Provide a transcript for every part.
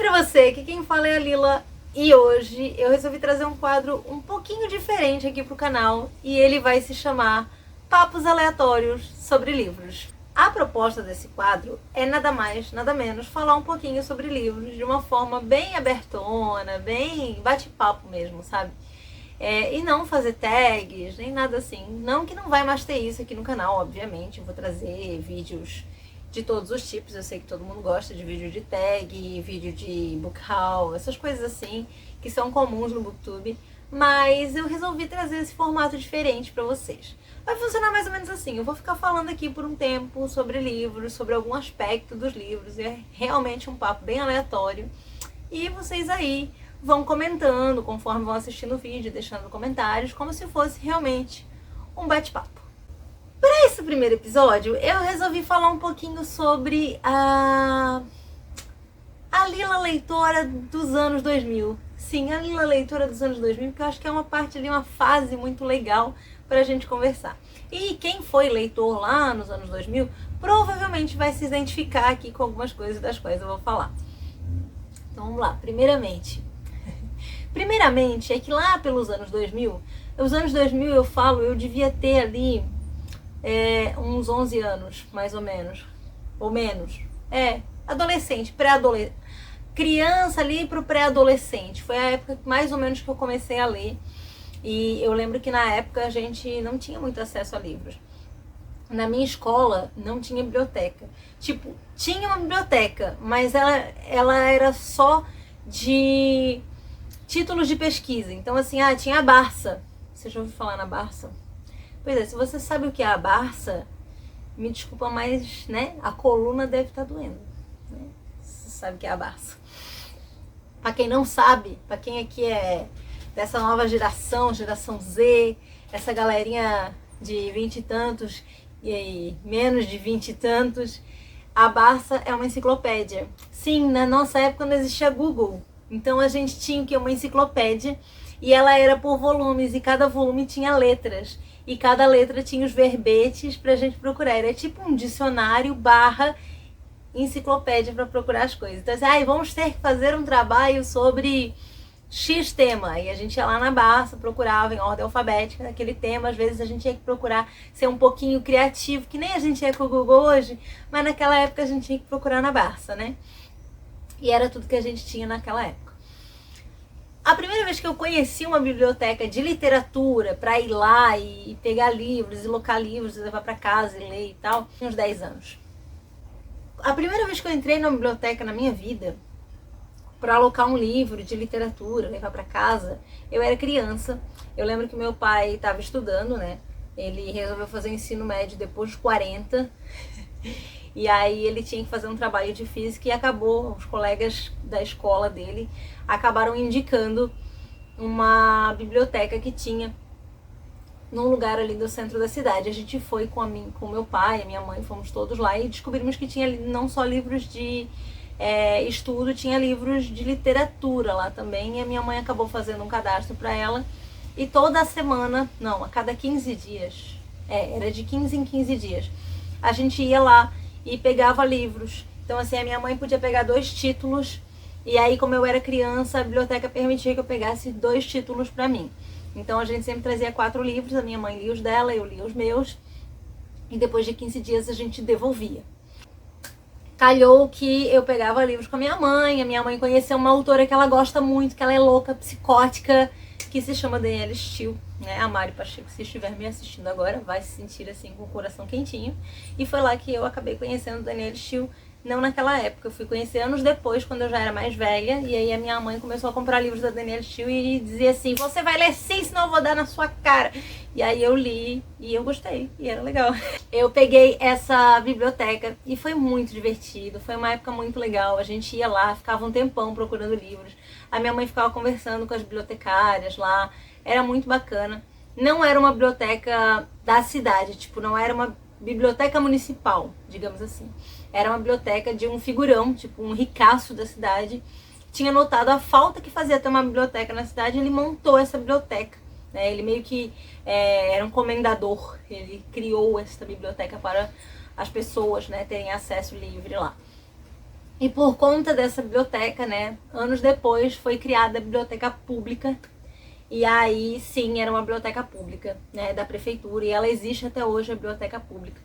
pra você, aqui quem fala é a Lila e hoje eu resolvi trazer um quadro um pouquinho diferente aqui pro canal e ele vai se chamar Papos Aleatórios sobre Livros. A proposta desse quadro é nada mais, nada menos falar um pouquinho sobre livros de uma forma bem abertona, bem bate-papo mesmo, sabe? E não fazer tags, nem nada assim. Não que não vai mais ter isso aqui no canal, obviamente. Eu vou trazer vídeos de todos os tipos. Eu sei que todo mundo gosta de vídeo de tag, vídeo de book haul, essas coisas assim, que são comuns no Booktube. Mas eu resolvi trazer esse formato diferente pra vocês. Vai funcionar mais ou menos assim. Eu vou ficar falando aqui por um tempo sobre livros, sobre algum aspecto dos livros. É realmente um papo bem aleatório. E vocês aí vão comentando conforme vão assistindo o vídeo, deixando comentários, como se fosse realmente um bate-papo. Para esse primeiro episódio, eu resolvi falar um pouquinho sobre a Lila leitora dos anos 2000. Sim, a Lila leitora dos anos 2000, porque eu acho que é uma parte de uma fase muito legal para a gente conversar. E quem foi leitor lá nos anos 2000, provavelmente vai se identificar aqui com algumas coisas das quais eu vou falar. Então vamos lá, Primeiramente, é que lá pelos anos 2000, os anos 2000 eu devia ter ali uns 11 anos, mais ou menos, adolescente, pré-adolescente, criança ali pro pré-adolescente, foi a época mais ou menos que eu comecei a ler, e eu lembro que na época a gente não tinha muito acesso a livros. Na minha escola não tinha biblioteca, tipo, tinha uma biblioteca, mas ela era só de títulos de pesquisa. Então assim, tinha a Barça. Você já ouviu falar na Barça? Pois é, se você sabe o que é a Barça, me desculpa, mas, né, a coluna deve estar doendo, né? Você sabe o que é a Barça. Pra quem não sabe, pra quem aqui é dessa nova geração, geração Z, essa galerinha de 20 e tantos e menos de 20 e tantos, a Barça é uma enciclopédia. Sim, na nossa época não existia Google. Então a gente tinha uma enciclopédia e ela era por volumes e cada volume tinha letras. E cada letra tinha os verbetes pra gente procurar. Era tipo um dicionário / enciclopédia pra procurar as coisas. Então assim, vamos ter que fazer um trabalho sobre X tema. E a gente ia lá na Barça, procurava em ordem alfabética aquele tema. Às vezes a gente tinha que procurar ser um pouquinho criativo, que nem a gente é com o Google hoje, mas naquela época a gente tinha que procurar na Barça, né? E era tudo que a gente tinha naquela época. A primeira vez que eu conheci uma biblioteca de literatura para ir lá e pegar livros, e locar livros, e levar para casa e ler e tal, tinha uns 10 anos. A primeira vez que eu entrei numa biblioteca na minha vida para alocar um livro de literatura, levar para casa, eu era criança. Eu lembro que meu pai estava estudando, né? Ele resolveu fazer o ensino médio depois dos 40. E aí ele tinha que fazer um trabalho de física e acabou, os colegas da escola dele acabaram indicando uma biblioteca que tinha num lugar ali do centro da cidade. A gente foi com meu pai, a minha mãe, fomos todos lá e descobrimos que tinha não só livros de estudo, tinha livros de literatura lá também. E a minha mãe acabou fazendo um cadastro para ela e toda semana, não, a cada 15 dias, era de 15 em 15 dias, a gente ia lá e pegava livros. Então assim, a minha mãe podia pegar 2 títulos, e aí como eu era criança, a biblioteca permitia que eu pegasse 2 títulos pra mim. Então a gente sempre trazia 4 livros, a minha mãe lia os dela, eu lia os meus, e depois de 15 dias a gente devolvia. Calhou que eu pegava livros com a minha mãe conheceu uma autora que ela gosta muito, que ela é louca, psicótica, que se chama Danielle Steel, né? A Mari Pacheco, se estiver me assistindo agora, vai se sentir assim com o coração quentinho. E foi lá que eu acabei conhecendo Danielle Steel, não naquela época, eu fui conhecer anos depois, quando eu já era mais velha. E aí a minha mãe começou a comprar livros da Danielle Steel e dizia assim: você vai ler sim, senão eu vou dar na sua cara. E aí eu li e eu gostei, e era legal. Eu peguei essa biblioteca e foi muito divertido, foi uma época muito legal. A gente ia lá, ficava um tempão procurando livros. A minha mãe ficava conversando com as bibliotecárias lá, era muito bacana. Não era uma biblioteca da cidade, tipo, não era uma biblioteca municipal, digamos assim. Era uma biblioteca de um figurão, tipo um ricaço da cidade. Tinha notado a falta que fazia ter uma biblioteca na cidade, ele montou essa biblioteca, né? Ele meio que era um comendador, ele criou essa biblioteca para as pessoas, né, terem acesso livre lá. E por conta dessa biblioteca, né, anos depois foi criada a biblioteca pública. E aí sim, era uma biblioteca pública, né, da prefeitura, e ela existe até hoje, a biblioteca pública.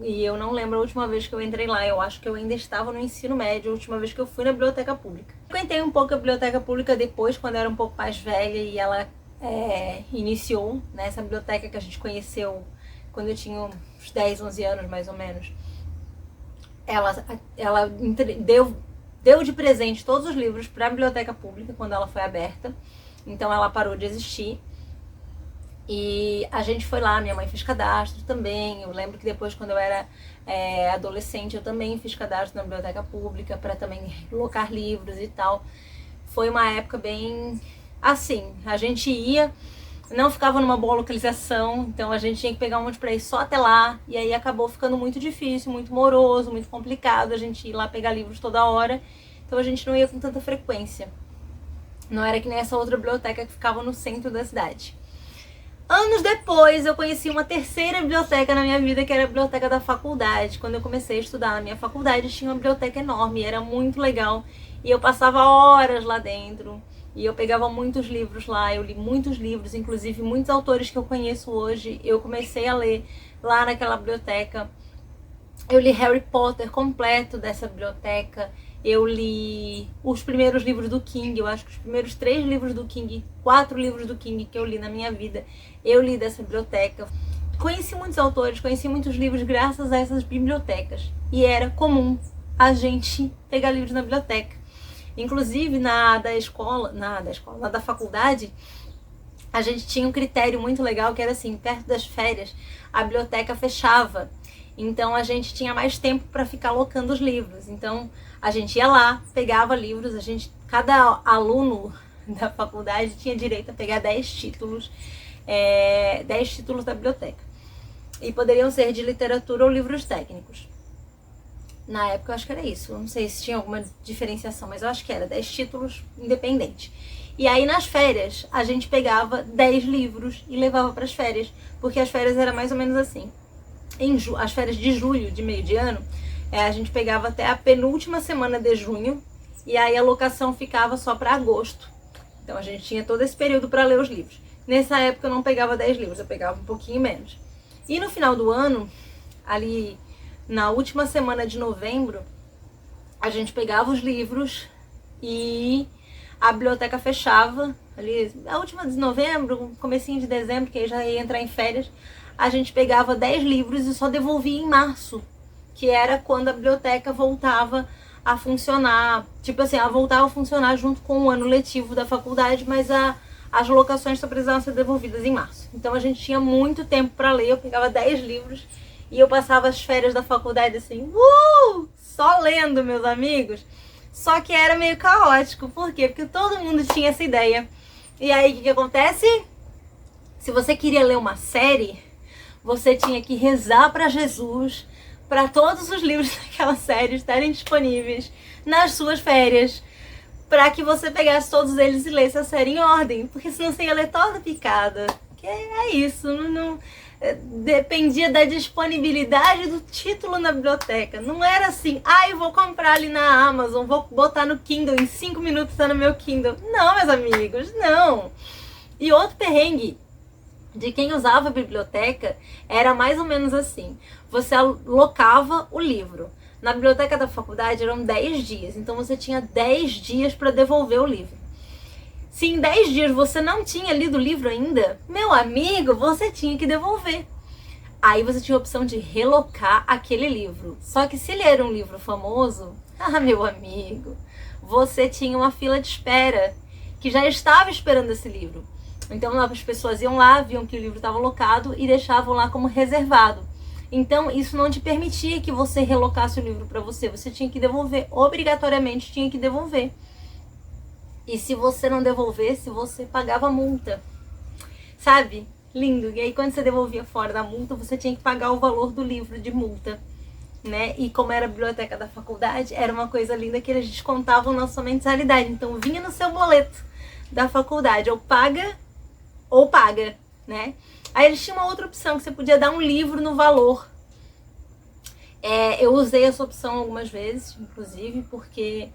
E eu não lembro a última vez que eu entrei lá, eu acho que eu ainda estava no ensino médio, a última vez que eu fui na biblioteca pública. Eu frequentei um pouco a biblioteca pública depois, quando eu era um pouco mais velha, e ela iniciou, né, essa biblioteca que a gente conheceu quando eu tinha uns 10, 11 anos, mais ou menos. Ela deu de presente todos os livros para a biblioteca pública quando ela foi aberta. Então ela parou de existir. E a gente foi lá, minha mãe fez cadastro também. Eu lembro que depois, quando eu era adolescente, eu também fiz cadastro na biblioteca pública para também locar livros e tal. Foi uma época bem assim, a gente ia, não ficava numa boa localização, então a gente tinha que pegar um monte pra ir só até lá, e aí acabou ficando muito difícil, muito moroso, muito complicado a gente ir lá pegar livros toda hora, então a gente não ia com tanta frequência. Não era que nem essa outra biblioteca que ficava no centro da cidade. Anos depois, eu conheci uma terceira biblioteca na minha vida, que era a biblioteca da faculdade. Quando eu comecei a estudar na minha faculdade, tinha uma biblioteca enorme, era muito legal, e eu passava horas lá dentro. E eu pegava muitos livros lá, eu li muitos livros, inclusive muitos autores que eu conheço hoje, eu comecei a ler lá naquela biblioteca. Eu li Harry Potter completo dessa biblioteca, eu li os primeiros livros do King, eu acho que os primeiros 3 livros do King, 4 livros do King que eu li na minha vida, eu li dessa biblioteca. Conheci muitos autores, conheci muitos livros graças a essas bibliotecas. E era comum a gente pegar livros na biblioteca. Inclusive na da faculdade, a gente tinha um critério muito legal que era assim, perto das férias, a biblioteca fechava. Então a gente tinha mais tempo para ficar alocando os livros. Então a gente ia lá, pegava livros, cada aluno da faculdade tinha direito a pegar 10 títulos, 10 títulos da biblioteca. E poderiam ser de literatura ou livros técnicos. Na época eu acho que era isso, eu não sei se tinha alguma diferenciação, mas eu acho que era 10 títulos independentes. E aí nas férias a gente pegava 10 livros e levava para as férias, porque as férias eram mais ou menos assim. As férias de julho, de meio de ano, a gente pegava até a penúltima semana de junho, e aí a locação ficava só para agosto. Então a gente tinha todo esse período para ler os livros. Nessa época eu não pegava 10 livros, eu pegava um pouquinho menos. E no final do ano, ali na última semana de novembro, a gente pegava os livros e a biblioteca fechava. Ali, a última de novembro, comecinho de dezembro, que aí já ia entrar em férias, a gente pegava 10 livros e só devolvia em março, que era quando a biblioteca voltava a funcionar. Tipo assim, ela voltava a funcionar junto com o ano letivo da faculdade, mas as locações só precisavam ser devolvidas em março. Então a gente tinha muito tempo para ler, eu pegava 10 livros e eu passava as férias da faculdade assim, só lendo, meus amigos. Só que era meio caótico. Por quê? Porque todo mundo tinha essa ideia. E aí, o que acontece? Se você queria ler uma série, você tinha que rezar para Jesus, para todos os livros daquela série estarem disponíveis nas suas férias, para que você pegasse todos eles e lesse a série em ordem. Porque senão você ia ler toda picada. Que é isso, não dependia da disponibilidade do título na biblioteca. Não era assim, eu vou comprar ali na Amazon, vou botar no Kindle, em 5 minutos tá no meu Kindle. Não, meus amigos, não. E outro perrengue de quem usava a biblioteca era mais ou menos assim. Você alocava o livro. Na biblioteca da faculdade eram 10 dias, então você tinha 10 dias para devolver o livro. Se em 10 dias você não tinha lido o livro ainda, meu amigo, você tinha que devolver. Aí você tinha a opção de relocar aquele livro. Só que se ele era um livro famoso, meu amigo, você tinha uma fila de espera que já estava esperando esse livro. Então as pessoas iam lá, viam que o livro estava locado e deixavam lá como reservado. Então isso não te permitia que você relocasse o livro para você. Você tinha que devolver, obrigatoriamente tinha que devolver. E se você não devolvesse, você pagava multa. Sabe? Lindo. E aí quando você devolvia fora da multa, você tinha que pagar o valor do livro de multa, né? E como era a biblioteca da faculdade, era uma coisa linda que eles descontavam na sua mensalidade. Então vinha no seu boleto da faculdade, ou paga, né? Aí eles tinham uma outra opção, que você podia dar um livro no valor. Eu usei essa opção algumas vezes, inclusive, porque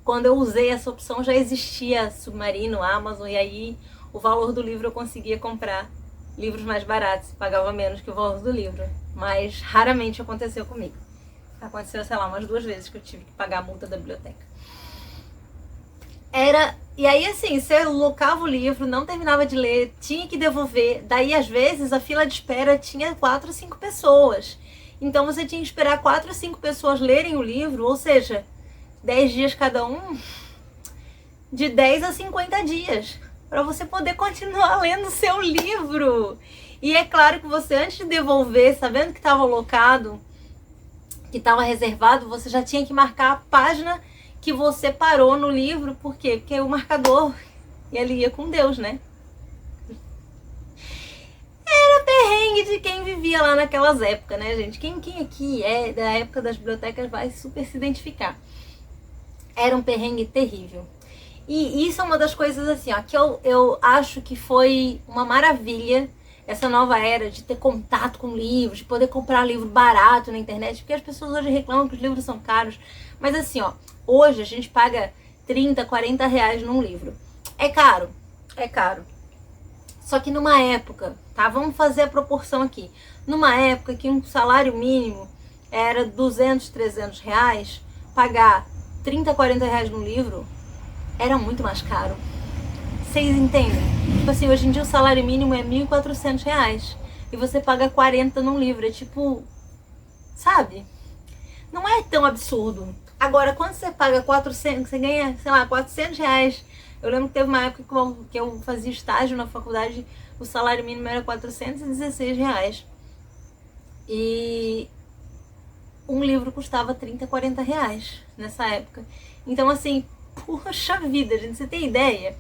quando eu usei essa opção já existia Submarino, Amazon, e aí o valor do livro eu conseguia comprar livros mais baratos, pagava menos que o valor do livro. Mas raramente aconteceu comigo. Aconteceu, sei lá, umas 2 vezes que eu tive que pagar a multa da biblioteca. E aí assim, você locava o livro, não terminava de ler, tinha que devolver. Daí, às vezes, a fila de espera tinha 4 ou 5 pessoas. Então você tinha que esperar 4 ou 5 pessoas lerem o livro, ou seja, 10 dias cada um, de 10 a 50 dias, para você poder continuar lendo o seu livro. E é claro que você, antes de devolver, sabendo que estava locado, que estava reservado, você já tinha que marcar a página que você parou no livro. Por quê? Porque o marcador, ele ia com Deus, né? Era perrengue de quem vivia lá naquelas épocas, né, gente? Quem aqui é da época das bibliotecas vai super se identificar. Era um perrengue terrível. E isso é uma das coisas assim, ó, que eu acho que foi uma maravilha, essa nova era de ter contato com livros, de poder comprar livro barato na internet, porque as pessoas hoje reclamam que os livros são caros. Mas assim, ó, hoje a gente paga 30, 40 reais num livro. É caro, é caro. Só que numa época, tá? Vamos fazer a proporção aqui. Numa época que um salário mínimo era 200, 300 reais, pagar 30, 40 reais num livro era muito mais caro. Vocês entendem? Tipo assim, hoje em dia o salário mínimo é 1.400 reais e você paga 40 num livro. É tipo, sabe? Não é tão absurdo. Agora, quando você paga 400, você ganha, sei lá, 400 reais. Eu lembro que teve uma época que eu fazia estágio na faculdade, o salário mínimo era 416 reais. E um livro custava 30, 40 reais nessa época. Então, assim, poxa vida, gente, você tem ideia?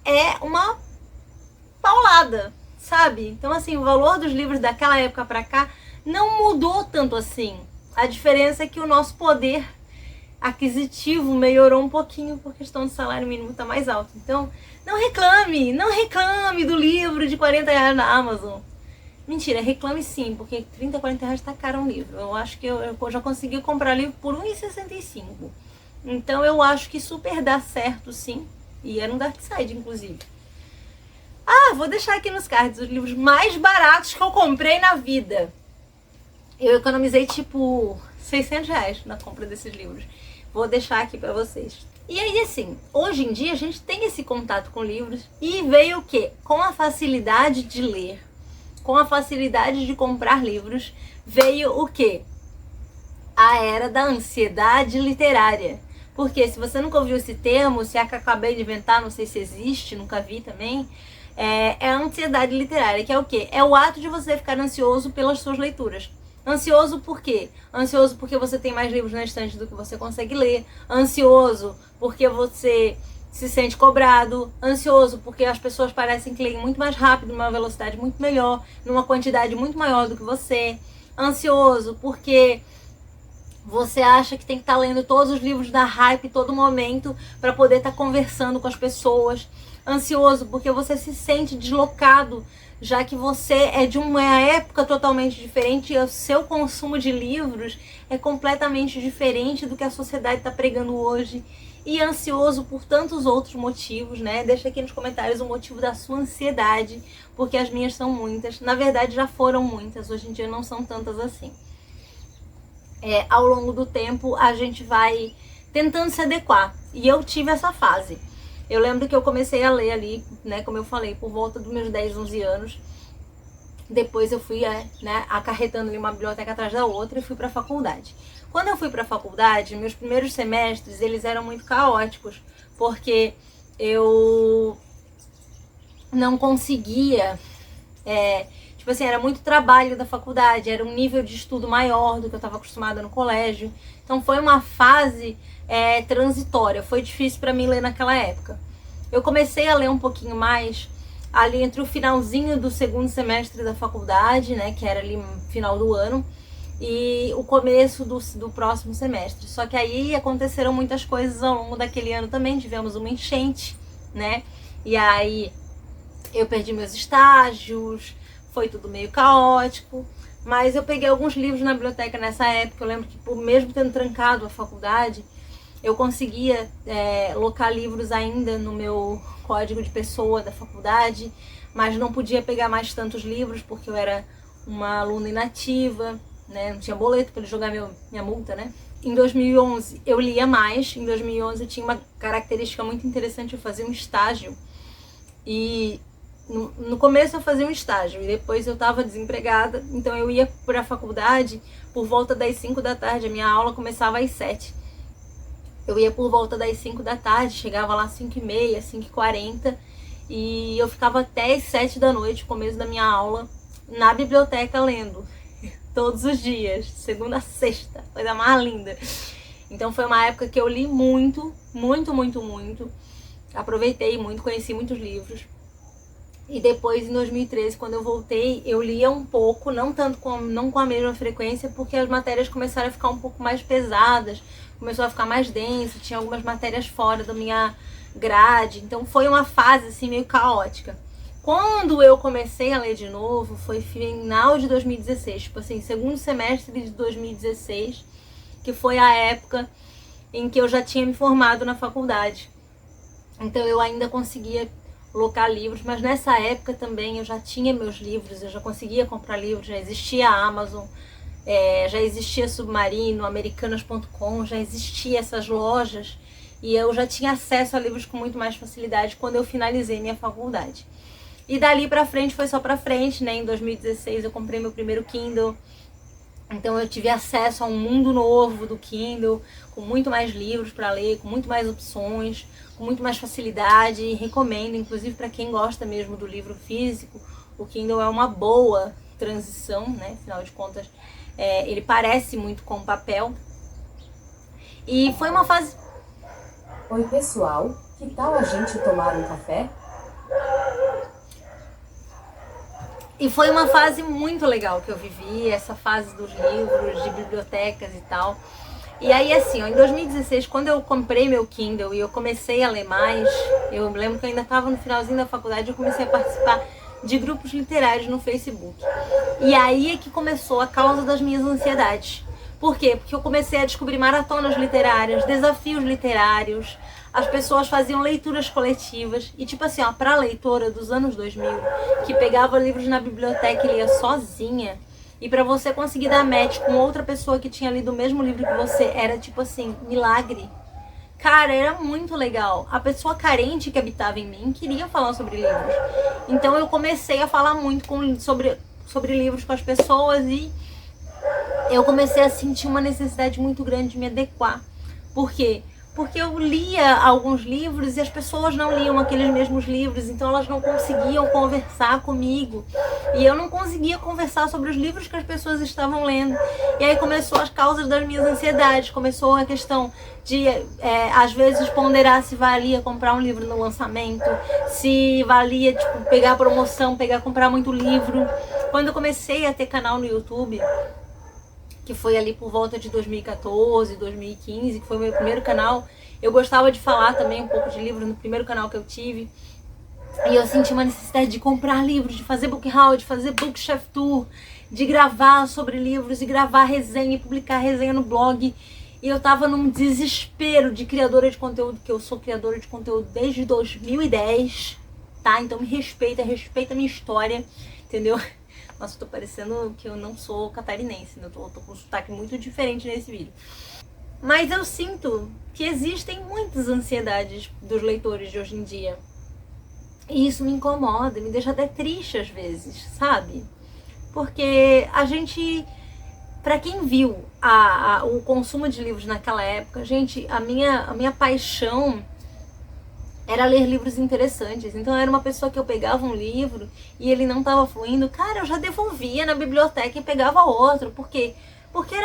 É uma paulada, sabe? Então, assim, o valor dos livros daquela época pra cá não mudou tanto assim. A diferença é que o nosso poder aquisitivo melhorou um pouquinho por questão do salário mínimo tá mais alto. Então, não reclame do livro de 40 reais na Amazon. Mentira, reclame sim, porque 30, 40 reais tá caro um livro. Eu acho que eu já consegui comprar livro por R$1,65. Então eu acho que super dá certo sim. E era um Dark Side, inclusive. Ah, vou deixar aqui nos cards os livros mais baratos que eu comprei na vida. Eu economizei tipo 600 reais na compra desses livros. Vou deixar aqui pra vocês. E aí, assim, hoje em dia a gente tem esse contato com livros e veio o quê? Com a facilidade de ler, com a facilidade de comprar livros, veio o quê? A era da ansiedade literária. Porque se você nunca ouviu esse termo, se é que eu acabei de inventar, não sei se existe, nunca vi também, é a ansiedade literária, que é o quê? É o ato de você ficar ansioso pelas suas leituras. Ansioso por quê? Ansioso porque você tem mais livros na estante do que você consegue ler. Ansioso porque você se sente cobrado. Ansioso porque as pessoas parecem que leem muito mais rápido, numa velocidade muito melhor, numa quantidade muito maior do que você. Ansioso porque você acha que tem que estar lendo todos os livros da hype todo momento para poder estar conversando com as pessoas. Ansioso porque você se sente deslocado, já que você é de uma época totalmente diferente e o seu consumo de livros é completamente diferente do que a sociedade está pregando hoje. E ansioso por tantos outros motivos, né? Deixa aqui nos comentários o motivo da sua ansiedade, porque as minhas são muitas. Na verdade, já foram muitas, hoje em dia não são tantas assim. Ao longo do tempo, a gente vai tentando se adequar. E eu tive essa fase. Eu lembro que eu comecei a ler ali, né, como eu falei, por volta dos meus 10, 11 anos. Depois eu fui, né, acarretando ali uma biblioteca atrás da outra e fui para a faculdade. Quando eu fui para a faculdade, meus primeiros semestres, eles eram muito caóticos, porque eu não conseguia... Tipo assim, era muito trabalho da faculdade, era um nível de estudo maior do que eu estava acostumada no colégio. Então foi uma fase transitória, foi difícil para mim ler naquela época. Eu comecei a ler um pouquinho mais ali entre o finalzinho do segundo semestre da faculdade, né, que era ali no final do ano, e o começo do próximo semestre. Só que aí aconteceram muitas coisas ao longo daquele ano também, tivemos uma enchente, né, e aí eu perdi meus estágios, foi tudo meio caótico, Mas eu peguei alguns livros na biblioteca nessa época. Eu lembro que, por mesmo tendo trancado a faculdade, eu conseguia locar livros ainda no meu código de pessoa da faculdade, mas não podia pegar mais tantos livros porque eu era uma aluna inativa, né? Não tinha boleto para ele jogar minha multa, né? Em 2011 eu lia mais. Em 2011 eu tinha uma característica muito interessante. Eu fazia um estágio e no começo eu fazia um estágio e depois eu estava desempregada, então eu ia para a faculdade por volta das 5 da tarde, a minha aula começava às 7. Eu ia por volta das 5 da tarde, chegava lá às 5h30, 5h40 e eu ficava até às 7 da noite, começo da minha aula, na biblioteca lendo, todos os dias, segunda a sexta, coisa mais linda. Então foi uma época que eu li muito, muito, muito, muito, aproveitei muito, conheci muitos livros. E depois, em 2013, quando eu voltei, eu lia um pouco, não com a mesma frequência, porque as matérias começaram a ficar um pouco mais pesadas, começou a ficar mais denso, tinha algumas matérias fora da minha grade, então foi uma fase assim meio caótica. Quando eu comecei a ler de novo, foi final de 2016, tipo assim, segundo semestre de 2016, que foi a época em que eu já tinha me formado na faculdade. Então eu ainda conseguia locar livros, mas nessa época também eu já tinha meus livros, eu já conseguia comprar livros, já existia a Amazon, já existia Submarino, Americanas.com, já existia essas lojas e eu já tinha acesso a livros com muito mais facilidade quando eu finalizei minha faculdade. E dali pra frente foi só pra frente, né? Em 2016 eu comprei meu primeiro Kindle, então eu tive acesso a um mundo novo do Kindle, com muito mais livros para ler, com muito mais opções, com muito mais facilidade. E recomendo, inclusive para quem gosta mesmo do livro físico, o Kindle é uma boa transição, né? Afinal de contas, ele parece muito com o papel. E foi uma fase... Oi pessoal, que tal a gente tomar um café? E foi uma fase muito legal que eu vivi, essa fase dos livros, de bibliotecas e tal. E aí assim, ó, em 2016, quando eu comprei meu Kindle e eu comecei a ler mais, eu lembro que eu ainda estava no finalzinho da faculdade, eu comecei a participar de grupos literários no Facebook. E aí é que começou a causa das minhas ansiedades. Por quê? Porque eu comecei a descobrir maratonas literárias, desafios literários, as pessoas faziam leituras coletivas e tipo assim, ó, pra leitora dos anos 2000, que pegava livros na biblioteca e lia sozinha, e pra você conseguir dar match com outra pessoa que tinha lido o mesmo livro que você, era tipo assim, milagre. Cara, era muito legal. A pessoa carente que habitava em mim queria falar sobre livros. Então eu comecei a falar muito sobre livros com as pessoas e eu comecei a sentir uma necessidade muito grande de me adequar. Por quê? Porque eu lia alguns livros e as pessoas não liam aqueles mesmos livros, então elas não conseguiam conversar comigo. E eu não conseguia conversar sobre os livros que as pessoas estavam lendo. E aí começou as causas das minhas ansiedades, começou a questão de, às vezes, ponderar se valia comprar um livro no lançamento, se valia, tipo, pegar promoção, comprar muito livro. Quando eu comecei a ter canal no YouTube, que foi ali por volta de 2014, 2015, que foi o meu primeiro canal. Eu gostava de falar também um pouco de livro no primeiro canal que eu tive. E eu senti uma necessidade de comprar livros, de fazer book haul, de fazer bookshelf tour, de gravar sobre livros, e gravar resenha e publicar resenha no blog. E eu tava num desespero de criadora de conteúdo, que eu sou criadora de conteúdo desde 2010, tá? Então me respeita a minha história, entendeu? Nossa, eu tô parecendo que eu não sou catarinense, né? Eu tô com um sotaque muito diferente nesse vídeo. Mas eu sinto que existem muitas ansiedades dos leitores de hoje em dia. E isso me incomoda, me deixa até triste às vezes, sabe? Porque a gente, pra quem viu o consumo de livros naquela época, gente, a minha paixão era ler livros interessantes. Então eu era uma pessoa que eu pegava um livro e ele não estava fluindo, cara, eu já devolvia na biblioteca e pegava outro. Por quê? Porque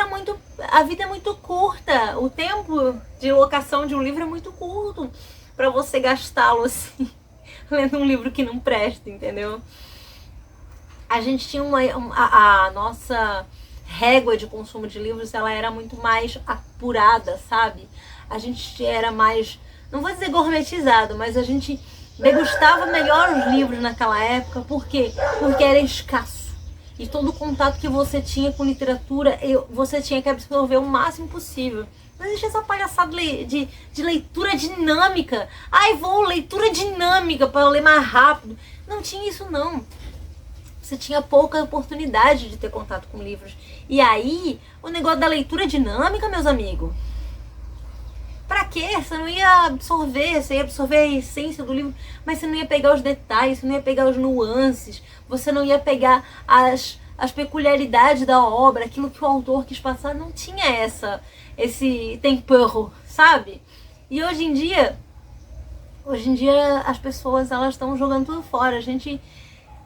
a vida é muito curta, o tempo de locação de um livro é muito curto para você gastá-lo assim, lendo um livro que não presta, entendeu? A gente tinha a nossa régua de consumo de livros, ela era muito mais apurada, sabe? A gente era mais, não vou dizer gourmetizado, mas a gente degustava melhor os livros naquela época. Por quê? Porque era escasso. e todo o contato que você tinha com literatura, você tinha que absorver o máximo possível. Não existe essa palhaçada de leitura dinâmica. Ai, leitura dinâmica para ler mais rápido. Não tinha isso, não. Você tinha pouca oportunidade de ter contato com livros. E aí, o negócio da leitura dinâmica, meus amigos, pra quê? Você não ia absorver, você ia absorver a essência do livro, mas você não ia pegar os detalhes, você não ia pegar os nuances, você não ia pegar as peculiaridades da obra, aquilo que o autor quis passar. Não tinha esse tempero, sabe? E hoje em dia as pessoas, elas estão jogando tudo fora. A gente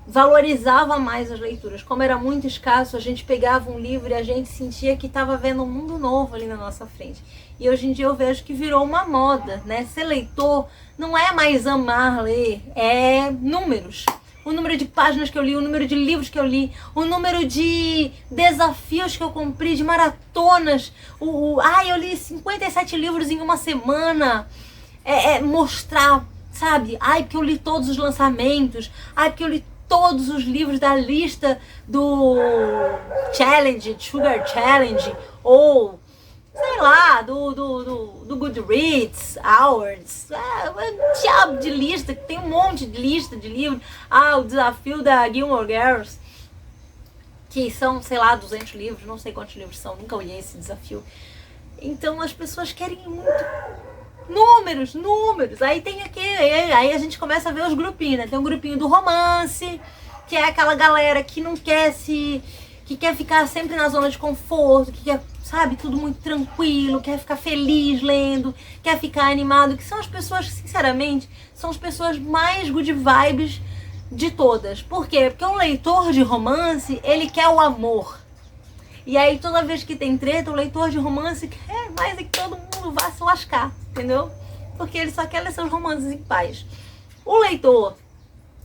valorizava mais as leituras. Como era muito escasso, a gente pegava um livro e a gente sentia que estava vendo um mundo novo ali na nossa frente. E hoje em dia eu vejo que virou uma moda, né? Ser leitor não é mais amar ler, é números. O número de páginas que eu li, o número de livros que eu li, o número de desafios que eu cumpri, de maratonas. Eu li 57 livros em uma semana. Mostrar, sabe? Porque eu li todos os lançamentos. Porque eu li todos os livros da lista do Challenge, Sugar Challenge, ou sei lá, do Goodreads, Awards, um diabo de lista, tem um monte de lista de livros. O desafio da Gilmore Girls, que são, sei lá, 200 livros, não sei quantos livros são, nunca olhei esse desafio. Então as pessoas querem muito números. Aí a gente começa a ver os grupinhos, né? Tem um grupinho do romance, que é aquela galera que não quer que quer ficar sempre na zona de conforto, que quer, sabe, tudo muito tranquilo, quer ficar feliz lendo, quer ficar animado, que são as pessoas que, sinceramente, são as pessoas mais good vibes de todas. Por quê? Porque um leitor de romance, ele quer o amor. E aí toda vez que tem treta, o leitor de romance quer mais é que todo mundo vá se lascar, entendeu? Porque ele só quer ler seus romances em paz. O leitor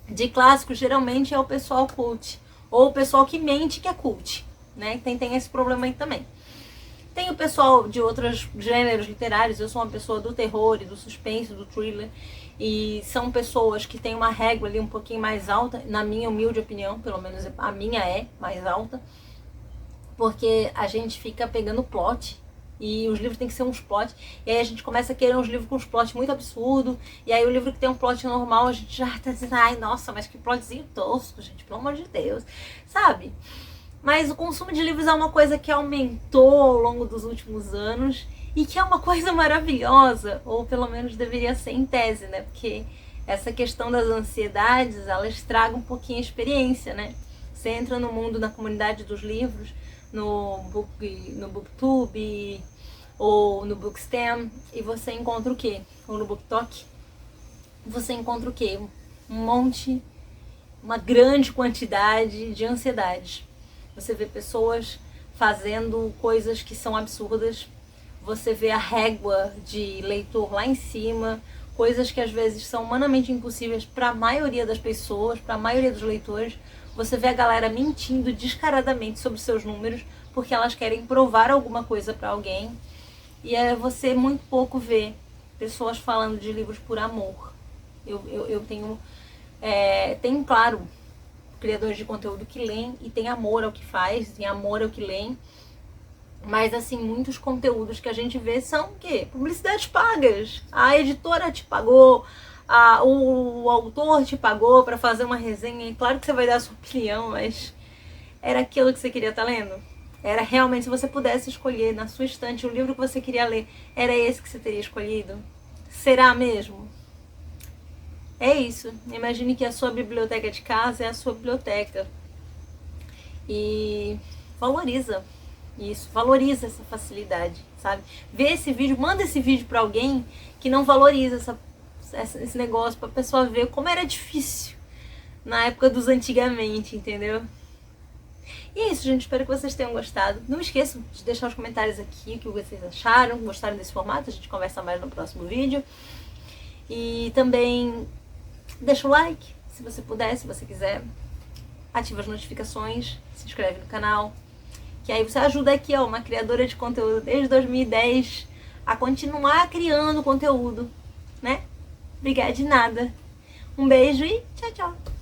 de clássicos geralmente é o pessoal cult, ou o pessoal que mente que é cult, né? Tem esse problema aí também. Tem o pessoal de outros gêneros literários. Eu sou uma pessoa do terror e do suspense, do thriller, e são pessoas que têm uma régua ali um pouquinho mais alta, na minha humilde opinião, pelo menos a minha é mais alta, porque a gente fica pegando plot, e os livros têm que ser uns plot, e aí a gente começa a querer uns livros com uns plot muito absurdo, e aí o livro que tem um plot normal, a gente já tá dizendo, ai, nossa, mas que plotzinho tosco, gente, pelo amor de Deus, sabe? Mas o consumo de livros é uma coisa que aumentou ao longo dos últimos anos, e que é uma coisa maravilhosa, ou pelo menos deveria ser em tese, né? Porque essa questão das ansiedades, ela estraga um pouquinho a experiência, né? Você entra no mundo, na comunidade dos livros, no Booktube ou no Bookstam, e você encontra o quê? Ou no BookTok, você encontra o quê? Uma grande quantidade de ansiedades. Você vê pessoas fazendo coisas que são absurdas, você vê a régua de leitor lá em cima, coisas que às vezes são humanamente impossíveis para a maioria das pessoas, para a maioria dos leitores. Você vê a galera mentindo descaradamente sobre seus números, porque elas querem provar alguma coisa para alguém. E você muito pouco vê pessoas falando de livros por amor. Eu tenho, claro, criadores de conteúdo que leem e tem amor ao que faz, tem amor ao que leem. Mas, assim, muitos conteúdos que a gente vê são o quê? Publicidades pagas. A editora te pagou, o autor te pagou para fazer uma resenha. E claro que você vai dar a sua opinião, mas era aquilo que você queria estar lendo? Era realmente, se você pudesse escolher na sua estante o livro que você queria ler, era esse que você teria escolhido? Será mesmo? É isso. Imagine que a sua biblioteca de casa é a sua biblioteca. E valoriza isso, valoriza essa facilidade, sabe? Vê esse vídeo, manda esse vídeo pra alguém que não valoriza esse negócio, pra pessoa ver como era difícil na época dos antigamente, entendeu? E é isso, gente. Espero que vocês tenham gostado. Não esqueçam de deixar os comentários aqui o que vocês acharam, gostaram desse formato. A gente conversa mais no próximo vídeo. E também deixa o like, se você puder, se você quiser. Ativa as notificações, se inscreve no canal. Que aí você ajuda aqui, ó, uma criadora de conteúdo desde 2010 a continuar criando conteúdo, né? Obrigada de nada. Um beijo e tchau, tchau.